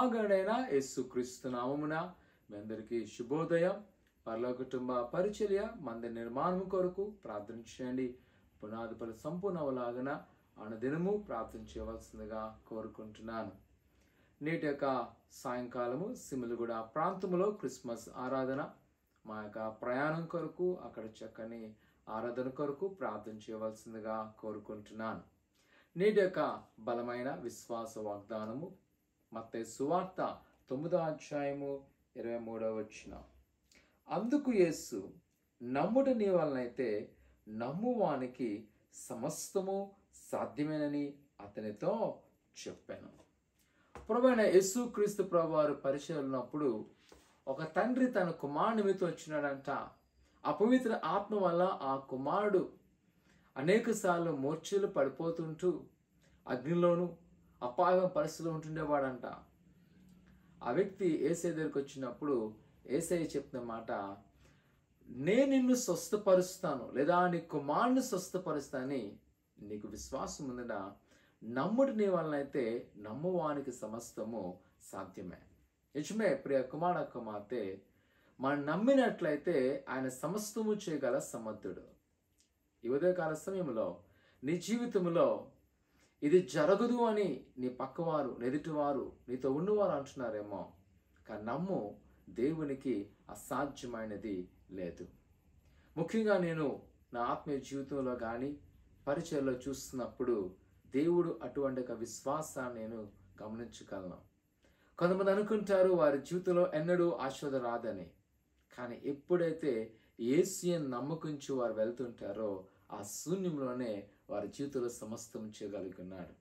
మహాగణుడైన యేసుక్రీస్తు నామమున మీ అందరికీ శుభోదయం. పరలోక కుటుంబ పరిచర్య మందిర నిర్మాణం కొరకు ప్రార్థన చేయండి. పునాది పలు సంపూర్ణవలాగన అనుదినము ప్రార్థన చేయవలసిందిగా కోరుకుంటున్నాను. నేటి యొక్క సాయంకాలము సిమిలిగూడ ప్రాంతంలో క్రిస్మస్ ఆరాధన, మా యొక్క ప్రయాణం కొరకు అక్కడ చక్కని ఆరాధన కొరకు ప్రార్థన చేయవలసిందిగా కోరుకుంటున్నాను. నేటి యొక్క బలమైన విశ్వాస వాగ్దానము మత్తయి సువార్త 9వ అధ్యాయము 23వ వచనం. అందుకు యేసు, నమ్ముట నీ వలనైతే నమ్మువానికి సమస్తము సాధ్యమేనని అతనితో చెప్పాను. ప్రభువైన యేసుక్రీస్తు ప్రభువారు పరిచర్యలో ఉన్నప్పుడు ఒక తండ్రి తన కుమారుని నిమిత్తం వచ్చినాడంట. అపవిత్ర ఆత్మ వల్ల ఆ కుమారుడు అనేక సార్లు మూర్ఛలు పడిపోతుంటూ అగ్నిలోను అపాయం పరిస్థితిలో ఉంటుండేవాడంట. ఆ వ్యక్తి యేసయ్య దగ్గరికి వచ్చినప్పుడు యేసయ్య చెప్పిన మాట, నేను నిన్ను స్వస్థపరుస్తాను లేదా నీ కుమారుని స్వస్థపరుస్తానని నీకు విశ్వాసం ఉందట. నమ్ముడు నీ వలనైతే నమ్మువానికి సమస్తము సాధ్యమే. నిజమే ప్రియ కుమార కుమార్తె, మనం నమ్మినట్లయితే ఆయన సమస్తము చేయగల సమర్థుడు. ఈ ఉదయకాల సమయంలో నీ జీవితంలో ఇది జరగదు అని నీ పక్కవారు, ఎదుటివారు, నీతో ఉన్నవారు అంటున్నారేమో, కానీ నమ్ము, దేవునికి అసాధ్యమైనది లేదు. ముఖ్యంగా నేను నా ఆత్మీయ జీవితంలో కానీ పరిచయలో చూస్తున్నప్పుడు దేవుడు అటువంటి ఒక విశ్వాసాన్ని నేను గమనించగలను. కొంతమంది అనుకుంటారు వారి జీవితంలో ఎన్నడూ ఆశీర్వాదం రాదని, కానీ ఎప్పుడైతే యేసుని నమ్మకించి వారు వెళ్తుంటారో ఆ శూన్యంలోనే వారి జీవితంలో సమస్తం చేయగలుగుతున్నాడు.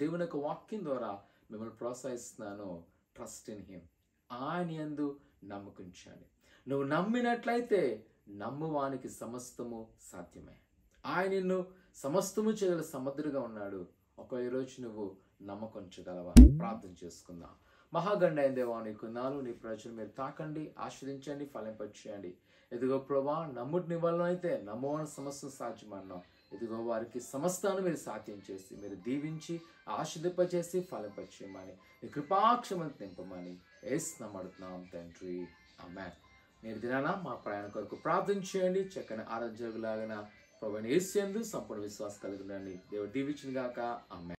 దేవుని యొక్క వాక్యం ద్వారా మిమ్మల్ని ప్రోత్సహిస్తున్నాను. Trust in him. ఆయన యందు నమ్మకించండి. నువ్వు నమ్మినట్లయితే నమ్మువానికి సమస్తము సాధ్యమే. ఆయన నిన్ను సమస్తము చేయగల సమర్థుడిగా ఉన్నాడు. ఈ రోజు నువ్వు నమ్మకంచగలవా? ప్రార్థన చేసుకుందాం. మహాగణుడైన దేవా, నీకు నాలు, నీ ప్రజలు మీరు తాకండి, ఆశ్రదించండి, ఫలింపచేయండి. ఎదుగో ప్రభా, నమ్ముడిని వల్ల అయితే నమ్మవాని సమస్తం సాధ్యమన్నాం. ఇదిగో వారికి సమస్తాన్ని మీరు సాధ్యం చేసి మీరు దీవించి ఆశీర్వదింపచేసి ఫలింపచేయమని నీ కృపాక్షమని నింపమని యేసునామమున అడుగుతున్నాం తండ్రి, ఆమేన్. నేటి దినాన మా ప్రయాణం కొరకు ప్రార్థన చేయండి. చక్కని ఆరాధన జరుగులాగన ప్రభువైన యేసు యందు సంపూర్ణ విశ్వాసం కలిగి ఉండండి. దేవుడు దీవించును గాక. ఆమేన్.